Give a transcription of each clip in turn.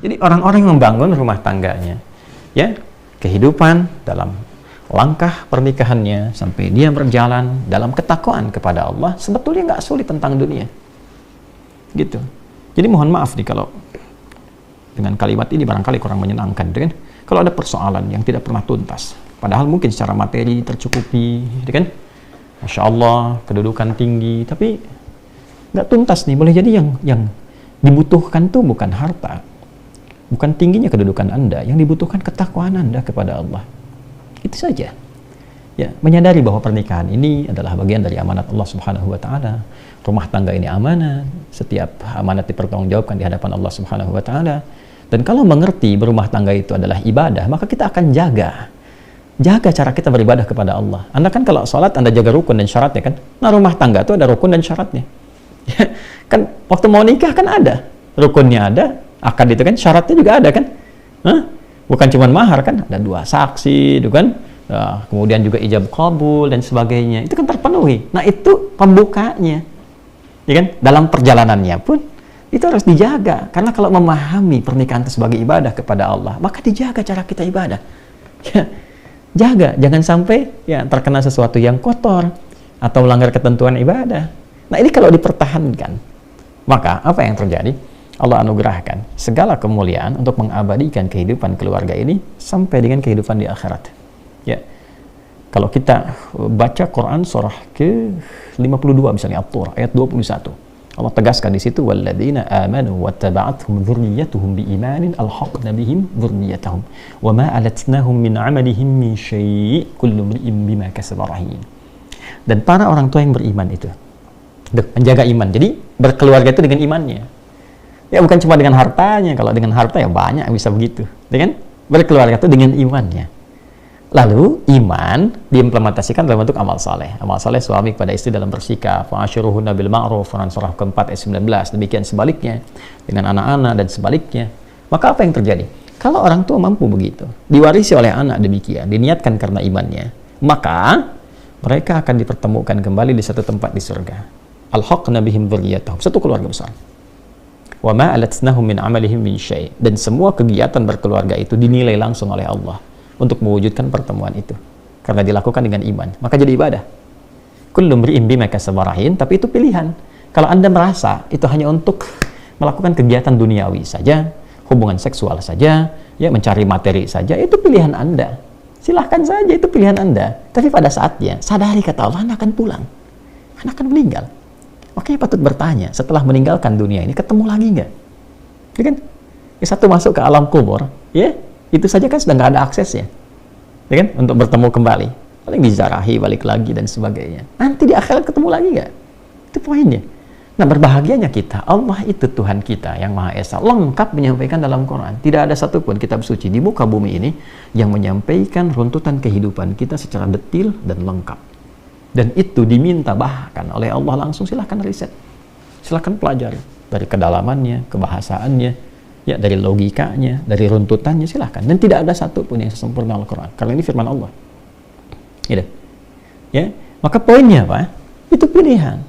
Jadi orang-orang yang membangun rumah tangganya, ya, kehidupan dalam langkah pernikahannya sampai dia berjalan dalam ketakwaan kepada Allah, sebetulnya nggak sulit tentang dunia. Gitu. Jadi mohon maaf nih kalau dengan kalimat ini barangkali kurang menyenangkan, gitu kan? Kalau ada persoalan yang tidak pernah tuntas, padahal mungkin secara materi tercukupi, gitu kan? Masya Allah, kedudukan tinggi, tapi nggak tuntas nih. Boleh jadi yang dibutuhkan tuh bukan harta, bukan tingginya kedudukan Anda, yang dibutuhkan ketakwaan Anda kepada Allah. Itu saja. Ya, menyadari bahwa pernikahan ini adalah bagian dari amanat Allah Subhanahu wa taala. Rumah tangga ini amanat, setiap amanat dipertanggungjawabkan di hadapan Allah Subhanahu wa taala. Dan kalau mengerti berumah tangga itu adalah ibadah, maka kita akan jaga cara kita beribadah kepada Allah. Anda kan kalau sholat Anda jaga rukun dan syaratnya kan. Nah, rumah tangga itu ada rukun dan syaratnya. Kan waktu mau nikah kan ada rukunnya, ada akad itu kan, syaratnya juga ada kan. Bukan cuma mahar kan, ada 2 saksi itu kan. Nah, kemudian juga ijab qabul dan sebagainya, itu kan terpenuhi. Nah, itu pembukanya, ya kan? Dalam perjalanannya pun itu harus dijaga, karena kalau memahami pernikahan itu sebagai ibadah kepada Allah, maka dijaga cara kita ibadah. Ya, jaga, jangan sampai ya terkena sesuatu yang kotor atau melanggar ketentuan ibadah. Nah, ini kalau dipertahankan, maka apa yang terjadi? Allah anugerahkan segala kemuliaan untuk mengabadikan kehidupan keluarga ini sampai dengan kehidupan di akhirat. Ya, kalau kita baca Quran surah ke-52 misalnya At-Tur ayat 21, Allah tegaskan di situ, walladzina amanu wattaba'athum dzurriyyatuhum biimanin alhaqna bihim dzurriyyatahum wama alatnahum min 'amalihim min syai' kullu imrin bima kasaba rahin. Dan para orang tua yang beriman itu menjaga iman. Jadi berkeluarga itu dengan imannya. Ya, bukan cuma dengan hartanya. Kalau dengan harta ya banyak bisa begitu. Dengan berkeluarga itu dengan imannya. Lalu iman diimplementasikan dalam bentuk amal saleh. Amal saleh suami kepada istri dalam bersikap, fa'ashiruhunna bil ma'ruf, surah keempat ayat 19. Demikian sebaliknya dengan anak-anak dan sebaliknya. Maka apa yang terjadi? Kalau orang tua mampu begitu, diwarisi oleh anak demikian, diniatkan karena imannya, maka mereka akan dipertemukan kembali di satu tempat di surga. Alhaqna bihim dzurriyyatahum, satu keluarga besar. Wa ma alatnahum min amalihim min syai', dan semua kegiatan berkeluarga itu dinilai langsung oleh Allah untuk mewujudkan pertemuan itu, karena dilakukan dengan iman, maka jadi ibadah. Kullu imrin bima kasaba rahin, tapi itu pilihan. Kalau Anda merasa itu hanya untuk melakukan kegiatan duniawi saja, hubungan seksual saja, ya mencari materi saja, itu pilihan Anda. Silahkan saja, itu pilihan Anda. Tapi pada saatnya sadari, kata Allah, Anda akan pulang, Anda akan meninggal. Makanya patut bertanya, setelah meninggalkan dunia ini ketemu lagi nggak? Ya kan? Satu masuk ke alam kubur, ya itu saja kan sudah nggak ada aksesnya, ya kan? Untuk bertemu kembali, paling dizarahi balik lagi dan sebagainya. Nanti di akhirat ketemu lagi nggak? Itu poinnya. Nah, berbahagianya kita, Allah itu Tuhan kita yang Maha Esa, lengkap menyampaikan dalam Quran. Tidak ada satupun kitab suci di muka bumi ini yang menyampaikan runtutan kehidupan kita secara detil dan lengkap. Dan itu diminta bahkan oleh Allah langsung. Silahkan riset, silahkan pelajari dari kedalamannya, kebahasaannya, ya dari logikanya, dari runtutannya, silahkan. Dan tidak ada satupun yang sempurna Al-Quran, karena ini firman Allah. Gitu. Ya, maka poinnya apa? Itu pilihan.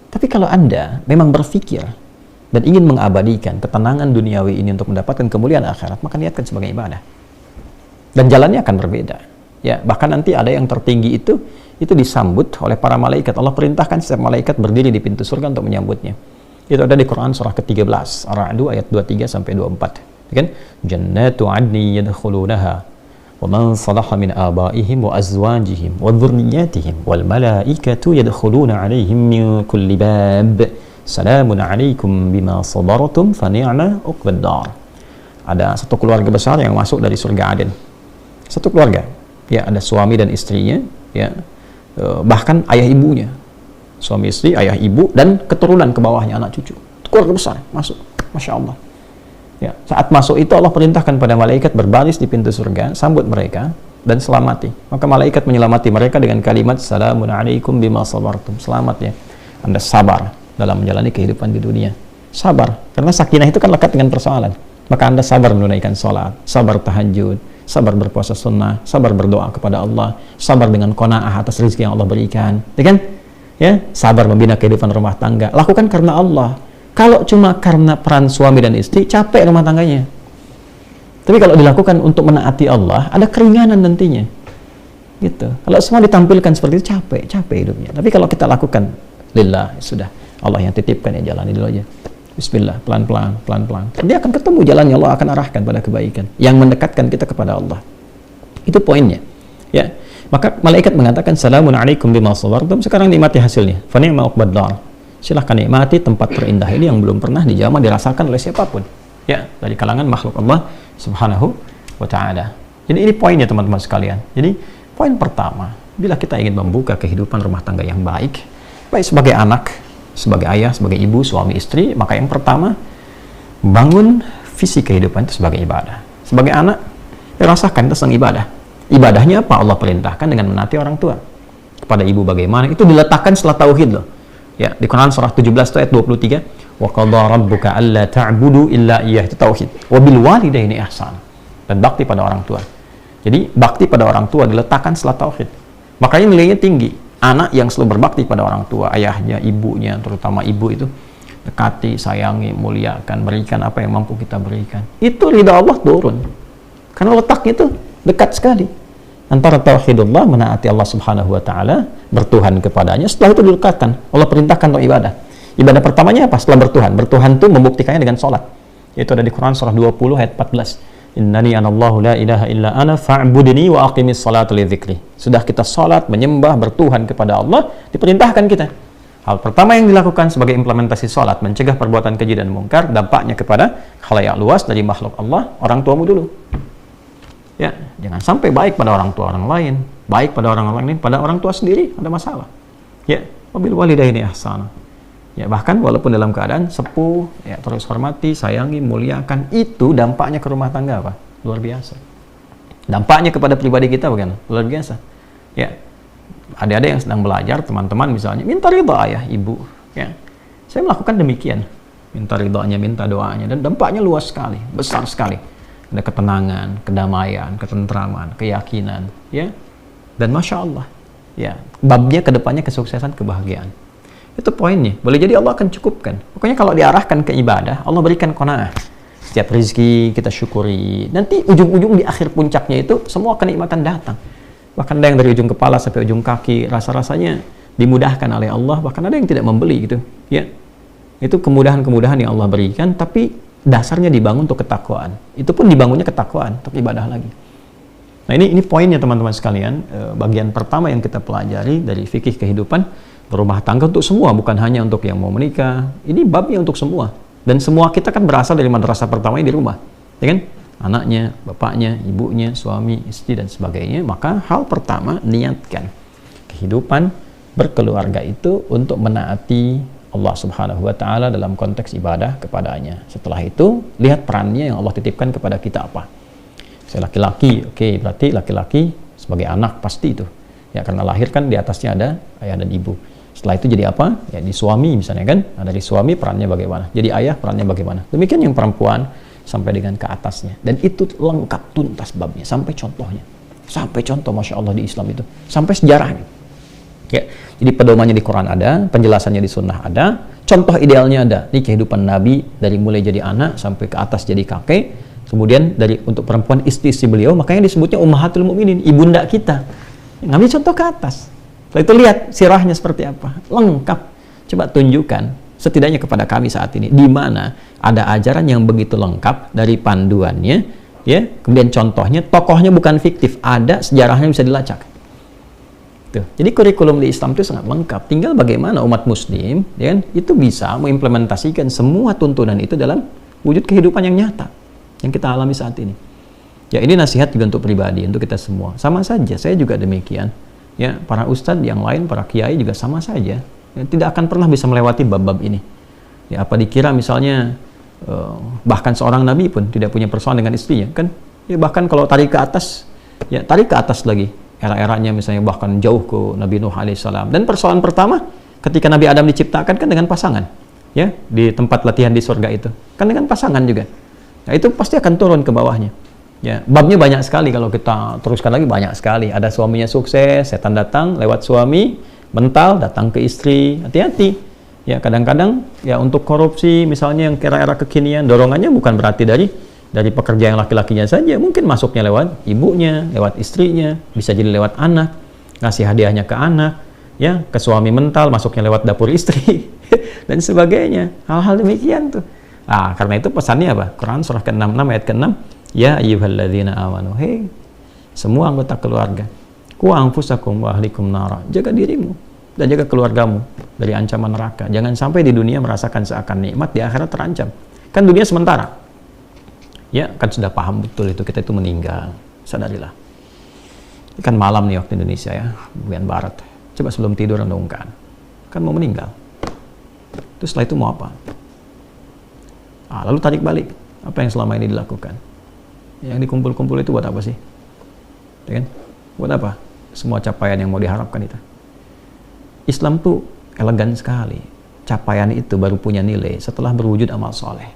Tapi kalau Anda memang berpikir dan ingin mengabadikan ketenangan duniawi ini untuk mendapatkan kemuliaan akhirat, maka niatkan sebagai ibadah. Dan jalannya akan berbeda. Ya, bahkan nanti ada yang tertinggi itu disambut oleh para malaikat. Allah perintahkan setiap malaikat berdiri di pintu surga untuk menyambutnya. Itu ada di Quran surah ke-13 Ar-Ra'd ayat 23 sampai 24. Ya kan? Jannatu 'adni yadkhulunaha wa man salaha min abaihim wa azwajihim wa dhurriyyatihim wal malaikatu yadkhuluna 'alaihim min kulli bab. Salamun 'alaikum bima sabartum fa ni'ma 'uqbad dar. Ada satu keluarga besar yang masuk dari surga Aden. Satu keluarga. Ya, ada suami dan istrinya, ya. Bahkan ayah ibunya, suami istri, ayah ibu, dan keturunan ke bawahnya, anak cucu. Keluarga besar masuk, Masya Allah. Ya, saat masuk itu Allah perintahkan pada malaikat berbaris di pintu surga, sambut mereka dan selamati. Maka malaikat menyelamati mereka dengan kalimat salamun alaikum bima sabartum. Selamat ya, Anda sabar dalam menjalani kehidupan di dunia. Sabar, karena sakinah itu kan lekat dengan persoalan. Maka Anda sabar menunaikan sholat, sabar tahajud, sabar berpuasa sunnah, sabar berdoa kepada Allah, sabar dengan qanaah atas rezeki yang Allah berikan, ya kan? Ya, sabar membina kehidupan rumah tangga. Lakukan karena Allah. Kalau cuma karena peran suami dan istri, capek rumah tangganya. Tapi kalau dilakukan untuk menaati Allah, ada keringanan nantinya. Gitu. Kalau semua ditampilkan seperti itu, capek hidupnya. Tapi kalau kita lakukan lillah, sudah Allah yang titipkan, ya jalani dulu aja. Bismillah, pelan-pelan. Dia akan ketemu jalannya, Allah akan arahkan pada kebaikan yang mendekatkan kita kepada Allah. Itu poinnya. Ya. Maka malaikat mengatakan, "Salamun alaikum bima sabartum." Sekarang nikmati hasilnya. Fa ni'ma uqbad dar. Silahkan nikmati tempat terindah ini yang belum pernah dijamah dirasakan oleh siapapun. Ya, dari kalangan makhluk Allah Subhanahu wa ta'ala. Jadi ini poinnya teman-teman sekalian. Jadi poin pertama, bila kita ingin membuka kehidupan rumah tangga yang baik sebagai anak, sebagai ayah, sebagai ibu, suami, istri, maka yang pertama, bangun visi kehidupan itu sebagai ibadah. Sebagai anak, rasakan tentang ibadah. Ibadahnya apa? Allah perintahkan dengan menaati orang tua. Kepada ibu bagaimana? Itu diletakkan setelah tauhid loh. Ya, di Quran surah 17 ayat 23, wa qadha rabbuka alla ta'budu illa iyyah, itu tauhid. Wa bil walidaini ihsan. Dan bakti pada orang tua. Jadi bakti pada orang tua diletakkan setelah tauhid. Makanya nilainya tinggi. Anak yang selalu berbakti pada orang tua, ayahnya, ibunya, terutama ibu itu, dekati, sayangi, muliakan, berikan apa yang mampu kita berikan. Itu ridha Allah turun. Karena letaknya itu dekat sekali. Antara tauhidullah, menaati Allah Subhanahu wa ta'ala, bertuhan kepadanya, setelah itu dilekatkan. Allah perintahkan untuk ibadah. Ibadah pertamanya apa? Setelah bertuhan. Bertuhan itu membuktikannya dengan sholat. Yaitu ada di Quran surah 20 ayat 14. Innani anallahu la ilaha illa ana fa'budni wa aqimis salata li dzikri. Sudah kita sholat, menyembah, bertuhan kepada Allah, diperintahkan kita. Hal pertama yang dilakukan sebagai implementasi sholat, mencegah perbuatan keji dan mungkar, dampaknya kepada khalayak luas dari makhluk Allah, orang tuamu dulu. Ya, jangan sampai baik pada orang tua orang lain, baik pada orang lain, pada orang tua sendiri ada masalah. Ya, wabil walidaini ihsana. Ya, bahkan walaupun dalam keadaan sepuh, ya terus hormati, sayangi, muliakan, itu dampaknya ke rumah tangga apa? Luar biasa. Dampaknya kepada pribadi kita bagaimana? Luar biasa. Ya. Adik-adik yang sedang belajar, teman-teman misalnya, minta ridha ayah, ibu, ya. Saya melakukan demikian. Minta ridhanya, minta doanya, dan dampaknya luas sekali, besar sekali. Ada ketenangan, kedamaian, ketentraman, keyakinan, ya. Dan Masya Allah, ya, babnya ke depannya kesuksesan, kebahagiaan. Itu poinnya. Boleh jadi Allah akan cukupkan. Pokoknya kalau diarahkan ke ibadah, Allah berikan qanaah. Setiap rezeki kita syukuri. Nanti ujung-ujung di akhir puncaknya itu, semua kenikmatan datang. Bahkan ada yang dari ujung kepala sampai ujung kaki, rasa-rasanya dimudahkan oleh Allah. Bahkan ada yang tidak membeli gitu, ya. Itu kemudahan-kemudahan yang Allah berikan, tapi dasarnya dibangun untuk ketakwaan. Itu pun dibangunnya ketakwaan untuk ibadah lagi. Nah, ini poinnya teman-teman sekalian. Bagian pertama yang kita pelajari dari fikih kehidupan berumah tangga untuk semua, bukan hanya untuk yang mau menikah. Ini babnya untuk semua. Dan semua kita kan berasal dari madrasah pertamanya di rumah, ya kan? Anaknya, bapaknya, ibunya, suami, istri, dan sebagainya. Maka hal pertama, niatkan kehidupan berkeluarga itu untuk menaati Allah Subhanahu wa ta'ala dalam konteks ibadah kepadanya. Setelah itu, lihat perannya yang Allah titipkan kepada kita apa. Saya laki-laki, oke, berarti laki-laki sebagai anak pasti itu. Ya, karena lahir kan di atasnya ada ayah dan ibu. Setelah itu jadi apa? Ya, di suami misalnya kan. Nah, dari suami perannya bagaimana? Jadi ayah perannya bagaimana? Demikian yang perempuan sampai dengan ke atasnya. Dan itu lengkap tuntas babnya, sampai contohnya. Sampai contoh, Masya Allah, di Islam itu. Sampai sejarahnya. Ya, jadi pedomannya di Quran ada, penjelasannya di Sunnah ada, contoh idealnya ada. Ini kehidupan Nabi dari mulai jadi anak sampai ke atas jadi kakek. Kemudian dari untuk perempuan istri beliau, makanya disebutnya Ummahatul Mukminin, ibunda kita. Ngambil contoh ke atas. Setelah itu lihat sirahnya seperti apa, lengkap. Coba tunjukkan setidaknya kepada kami saat ini di mana ada ajaran yang begitu lengkap dari panduannya, ya. Kemudian contohnya, tokohnya bukan fiktif, ada sejarahnya bisa dilacak. Tuh. Jadi kurikulum di Islam itu sangat lengkap. Tinggal bagaimana umat muslim, ya kan, itu bisa mengimplementasikan semua tuntunan itu dalam wujud kehidupan yang nyata yang kita alami saat ini. Ya, ini nasihat juga untuk pribadi, untuk kita semua. Sama saja, saya juga demikian. Ya, para ustadz yang lain, para kiai juga sama saja. Ya, tidak akan pernah bisa melewati bab-bab ini. Ya, apa dikira misalnya bahkan seorang nabi pun tidak punya persoalan dengan istrinya, kan? Ya, bahkan kalau tarik ke atas, ya tarik ke atas lagi. Era-eranya misalnya bahkan jauh ke Nabi Nuh alaihissalam. Dan persoalan pertama ketika Nabi Adam diciptakan kan dengan pasangan, ya, di tempat latihan di surga itu kan dengan pasangan juga. Nah, itu pasti akan turun ke bawahnya. Ya, babnya banyak sekali, kalau kita teruskan lagi banyak sekali. Ada suaminya sukses, setan datang lewat suami, mental datang ke istri, hati-hati. Ya, kadang-kadang ya untuk korupsi misalnya yang era-era kekinian, dorongannya bukan berarti dari Dari pekerja yang laki-lakinya saja, mungkin masuknya lewat ibunya, lewat istrinya, bisa jadi lewat anak, ngasih hadiahnya ke anak, ya, ke suami mental, masuknya lewat dapur istri, dan sebagainya. Hal-hal demikian tuh. Karena itu pesannya apa? Quran surah ke-66 ayat ke-6, ya ayyuhalladzina amanu, hei, semua anggota keluarga, qu anfusakum wa ahlikum nara, jaga dirimu dan jaga keluargamu dari ancaman neraka. Jangan sampai di dunia merasakan seakan nikmat, di akhirat terancam. Kan dunia sementara. Ya, kan sudah paham betul itu, kita itu meninggal. Sadarilah. Ini kan malam nih waktu Indonesia ya, bagian barat. Coba sebelum tidur renungkan. Kan mau meninggal. Terus setelah itu mau apa? Lalu tarik balik. Apa yang selama ini dilakukan? Yang dikumpul-kumpul itu buat apa sih? Ya kan? Buat apa? Semua capaian yang mau diharapkan itu. Islam tuh elegan sekali. Capaian itu baru punya nilai setelah berwujud amal soleh.